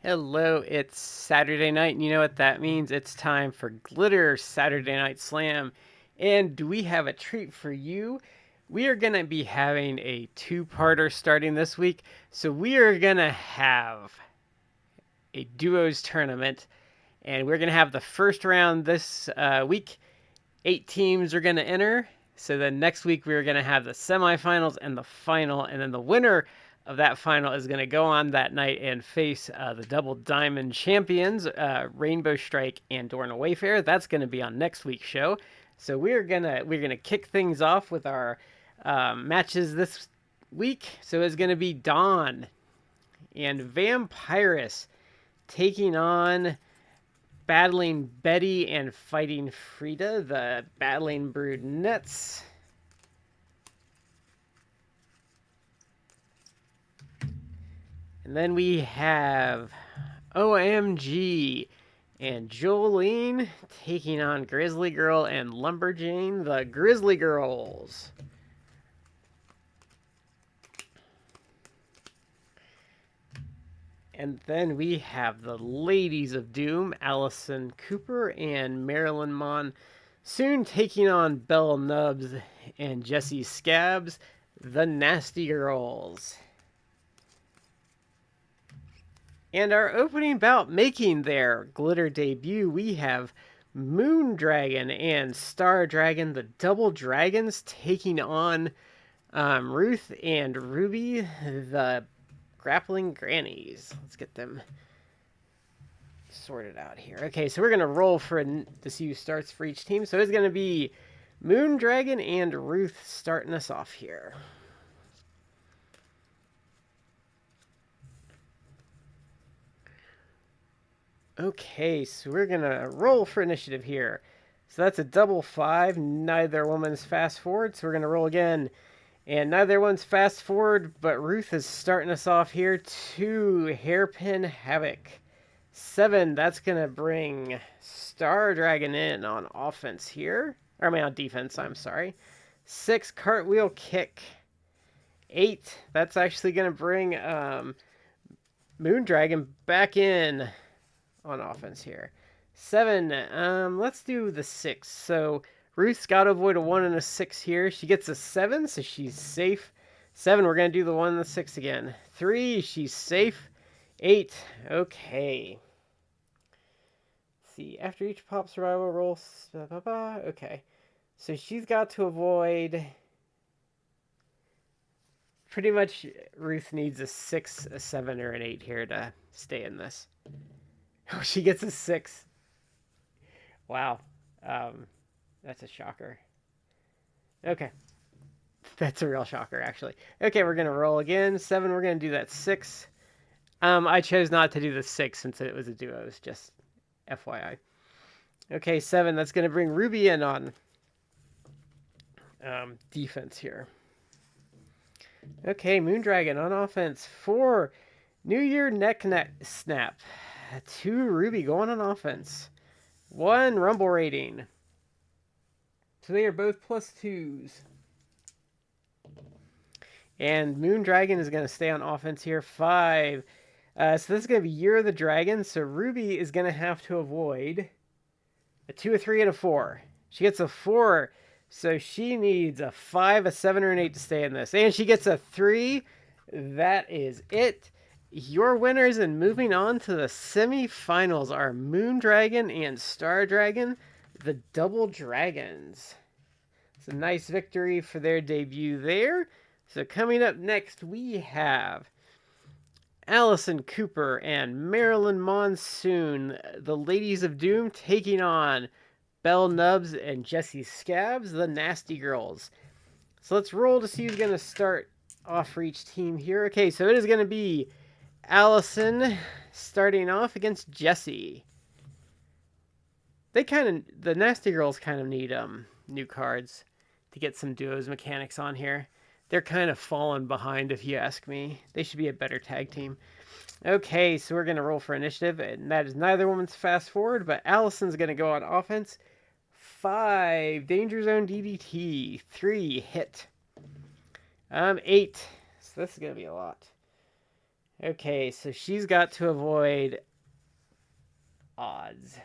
Hello, it's Saturday night, and you know what that means? It's time for Glitter Saturday Night Slam. And do we have a treat for you? We are going to be having a two-parter starting this week. So we are going to have a duos tournament, and we're going to have the first round this week. 8 teams are going to enter. So then next week we're going to have the semifinals and the final, and then the winner of that final is going to go on that night and face the double diamond champions, Rainbow Strike and Dorna Wayfarer. That's going to be on next week's show. So we're gonna kick things off with our matches this week. So it's going to be Dawn and Vampiress taking on Battling Betty and Fighting Frida, the Battling Brunettes. And then we have OMG and Jolene taking on Grizzly Girl and Lumberjane, the Grizzly Girls. And then we have the Ladies of Doom, Allison Cooper and Marilyn Monsoon taking on Belle Nubs and Jessie Scabs, the Nasty Girls. And our opening bout making their glitter debut, we have Moon Dragon and Star Dragon, the Double Dragons, taking on Ruth and Ruby, the Grappling Grannies. Let's get them sorted out here. Okay, so we're going to roll to see who starts for each team. So it's going to be Moon Dragon and Ruth starting us off here. Okay, so we're going to roll for initiative here. So that's a double 5. Neither woman's fast forward, so we're going to roll again. And neither one's fast forward, but Ruth is starting us off here. 2, Hairpin Havoc. 7, that's going to bring Star Dragon in on offense here. On defense, I'm sorry. 6, Cartwheel Kick. 8, that's actually going to bring Moon Dragon back in on offense here. 7, let's do the 6. So Ruth's got to avoid a 1 and a 6 here. She gets a 7, so she's safe. 7, we're going to do the 1 and the 6 again. 3, she's safe. 8, okay. Let's see, after each pop survival roll, okay. So she's got to avoid... Pretty much Ruth needs a 6, a 7, or an 8 here to stay in this. Oh, she gets a 6. Wow. That's a shocker. Okay. That's a real shocker, actually. Okay, we're going to roll again. 7, we're going to do that 6. I chose not to do the 6 since it was a duo. It's just FYI. Okay, 7, that's going to bring Ruby in on defense here. Okay, Moondragon on offense. 4, New Year Neck Snap. 2, Ruby going on offense. 1, Rumble Rating. So they are both +2s. And Moondragon is going to stay on offense here. 5. So this is going to be Year of the Dragon. So Ruby is going to have to avoid a 2, a 3, and a 4. She gets a 4. So she needs a 5, a 7, or an 8 to stay in this. And she gets a 3. That is it. Your winners and moving on to the semifinals are Moondragon and Star Dragon, the Double Dragons. It's a nice victory for their debut there. So coming up next, we have Allison Cooper and Marilyn Monsoon, the Ladies of Doom, taking on Belle Nubs and Jessie Scabs, the Nasty Girls. So let's roll to see who's going to start off for each team here. Okay, so it is going to be Allison starting off against Jessie. The Nasty Girls kind of need new cards to get some duos mechanics on here. They're kind of falling behind, if you ask me. They should be a better tag team. Okay, so we're going to roll for initiative, and that is neither woman's fast forward, but Allison's going to go on offense. 5, Danger Zone DDT. 3, Hit. 8. So this is going to be a lot. Okay, so she's got to avoid odds.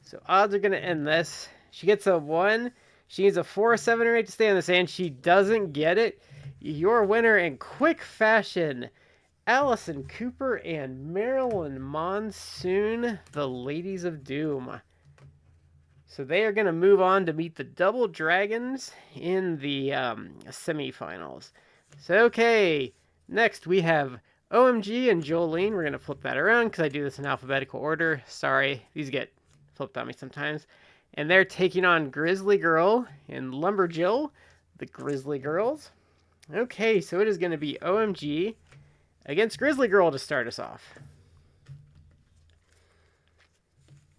So odds are going to end this. She gets a 1. She needs a 4, 7, or 8 to stay on this, and she doesn't get it. Your winner in quick fashion, Allison Cooper and Marilyn Monsoon, the Ladies of Doom. So they are going to move on to meet the Double Dragons in the semifinals. So, okay, next we have OMG and Jolene. We're going to flip that around because I do this in alphabetical order. Sorry, these get flipped on me sometimes. And they're taking on Grizzly Girl and Lumberjill, the Grizzly Girls. Okay, so it is going to be OMG against Grizzly Girl to start us off.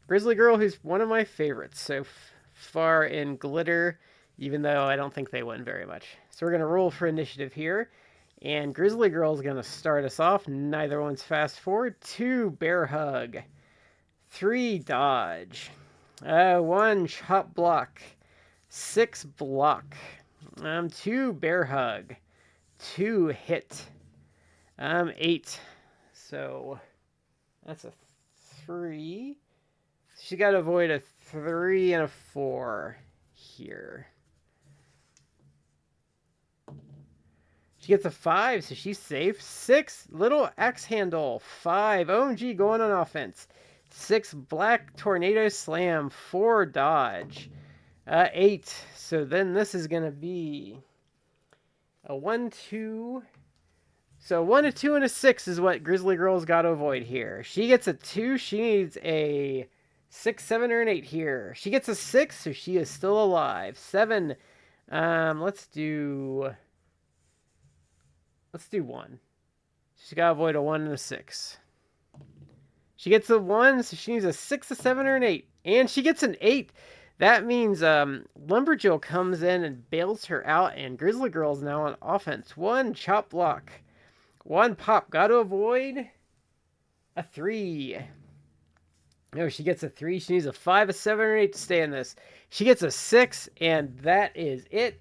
Grizzly Girl, who's one of my favorites so far in Glitter, even though I don't think they win very much. So we're going to roll for initiative here. And Grizzly Girl is going to start us off. Neither one's fast forward. 2, Bear Hug. 3, Dodge. 1, Chop Block. 6, Block. 2, Bear Hug. 2, Hit. 8. So that's a 3. She's got to avoid a 3 and a 4 here. She gets a 5, so she's safe. 6, Little Axe Handle. 5, OMG going on offense. 6, Black Tornado Slam. 4, Dodge. 8, so then this is going to be a 1, 2. So 1, a 2, and a 6 is what Grizzly Girl's got to avoid here. She gets a 2, she needs a 6, 7, or an 8 here. She gets a 6, so she is still alive. 7, let's do 1. She's got to avoid a 1 and a 6. She gets a 1, so she needs a 6, a 7, or an 8. And she gets an 8. That means Lumberjill comes in and bails her out, and Grizzly Girl's now on offense. 1, Chop Block. 1, Pop. Got to avoid a 3. No, she gets a 3. She needs a 5, a 7, or an 8 to stay in this. She gets a 6, and that is it.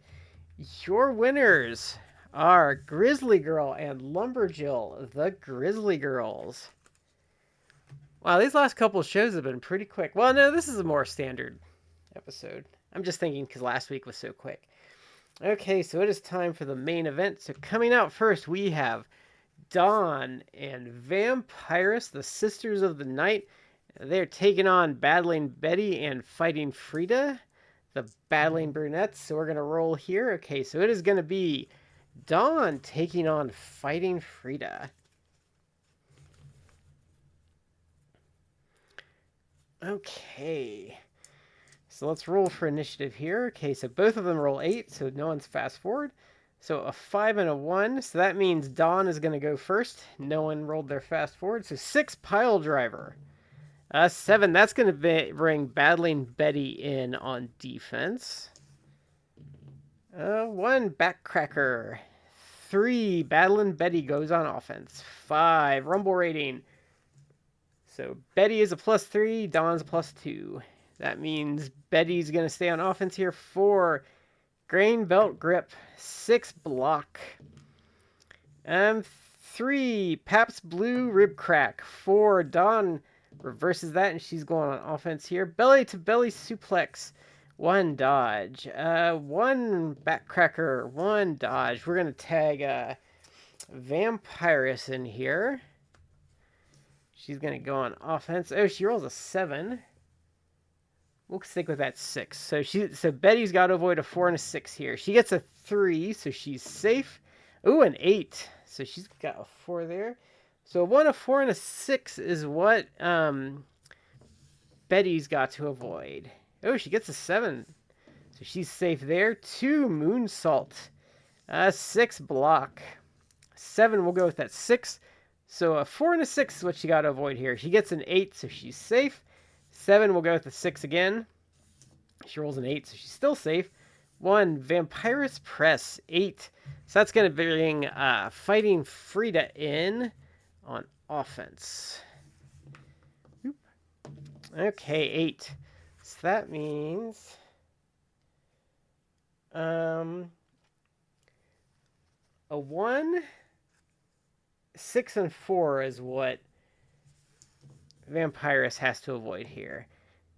Your winners are Grizzly Girl and Lumberjill, the Grizzly Girls. Wow, these last couple of shows have been pretty quick. Well, no, this is a more standard episode. I'm just thinking because last week was so quick. Okay, so it is time for the main event. So coming out first, we have Dawn and Vampiress, the Sisters of the Night. They're taking on Battling Betty and Fighting Frida, the Battling Brunettes. So we're going to roll here. Okay, so it is going to be Dawn taking on Fighting Frida. Okay. So let's roll for initiative here. Okay, so both of them roll 8, so no one's fast forward. So a 5 and a 1, so that means Dawn is going to go first. No one rolled their fast forward. So 6, Pile Driver. 7, that's going to bring Battling Betty in on defense. 1, Backcracker. 3, Battling Betty goes on offense. 5, Rumble Rating. So Betty is a +3, Dawn's a +2. That means Betty's going to stay on offense here. 4, Grain Belt Grip. 6, Block. 3, Pabst Blue Rib Crack. 4, Dawn reverses that, and she's going on offense here. Belly to Belly Suplex. 1, Dodge. 1, Backcracker. 1, Dodge. We're going to tag Vampiress in here. She's going to go on offense. Oh, she rolls a 7. We'll stick with that 6. So Betty's got to avoid a 4 and a 6 here. She gets a 3, so she's safe. Ooh, an 8. So she's got a 4 there. So a 1, a 4, and a 6 is what Betty's got to avoid. Oh, she gets a 7. So she's safe there. 2, Moonsault. 6, Block. 7, we'll go with that 6. So a 4 and a 6 is what she got to avoid here. She gets an 8, so she's safe. 7, we'll go with the 6 again. She rolls an 8, so she's still safe. 1, Vampiress Press. 8. So that's going to bring Fighting Frida in on offense. Oop. Okay, 8. So that means a 1, 6 and 4 is what Vampiress has to avoid here.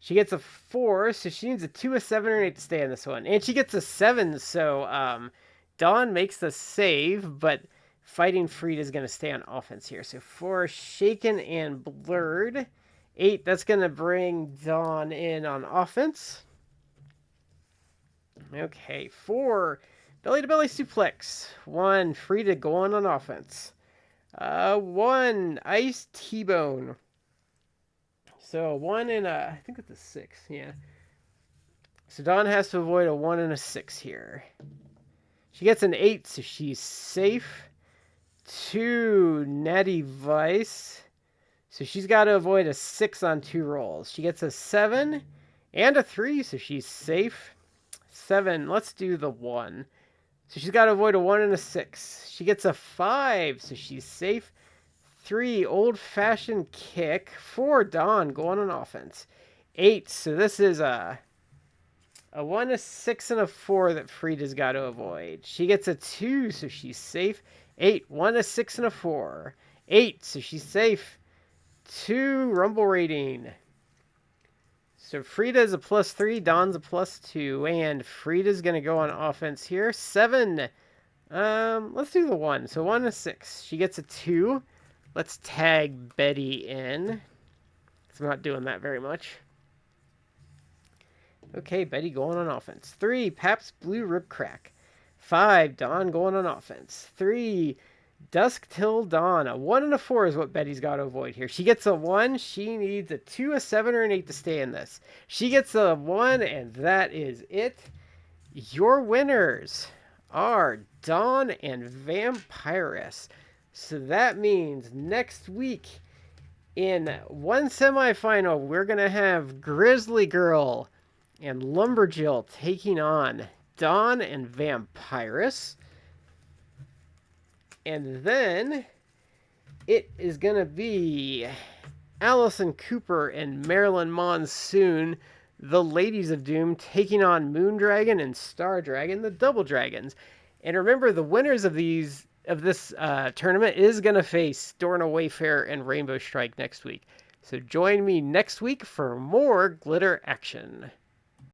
She gets a 4, so she needs a 2, a 7, or an 8 to stay in this one. And she gets a 7, so Dawn makes the save, but Fighting Freed is going to stay on offense here. So 4, Shaken and Blurred. 8, that's going to bring Dawn in on offense. Okay, 4, belly-to-belly suplex. 1, Frida going on offense. 1, Ice T-Bone. So 1 and I think it's a 6, yeah. So Dawn has to avoid a 1 and a 6 here. She gets an 8, so she's safe. 2, Natty Vice. So she's got to avoid a 6 on 2 rolls. She gets a 7 and a 3, so she's safe. 7, let's do the 1. So she's got to avoid a 1 and a 6. She gets a 5, so she's safe. 3, Old-Fashioned Kick. 4, Dawn going on offense. 8, so this is a 1, a 6, and a 4 that Frida's got to avoid. She gets a 2, so she's safe. 8, 1, a 6, and a 4. 8, so she's safe. 2, Rumble rating. So Frida's a +3, Dawn's a +2, and Frida's going to go on offense here. 7, let's do the 1. So 1 and 6. She gets a 2. Let's tag Betty in. I'm not doing that very much. Okay, Betty going on offense. 3, Pabst Blue Rib Crack. 5, Dawn going on offense. 3, Dusk Till Dawn. A 1 and a 4 is what Betty's got to avoid here. She gets a 1. She needs a 2, a 7, or an 8 to stay in this. She gets a 1, and that is it. Your winners are Dawn and Vampiress. So that means next week in one semifinal, we're going to have Grizzly Girl and Lumberjill taking on Dawn and Vampiress. And then it is going to be Allison Cooper and Marilyn Monsoon, the Ladies of Doom, taking on Moondragon and Star Dragon, the Double Dragons. And remember, the winners of this tournament is going to face Dorna, Wayfarer, and Rainbow Stryke next week. So join me next week for more glitter action.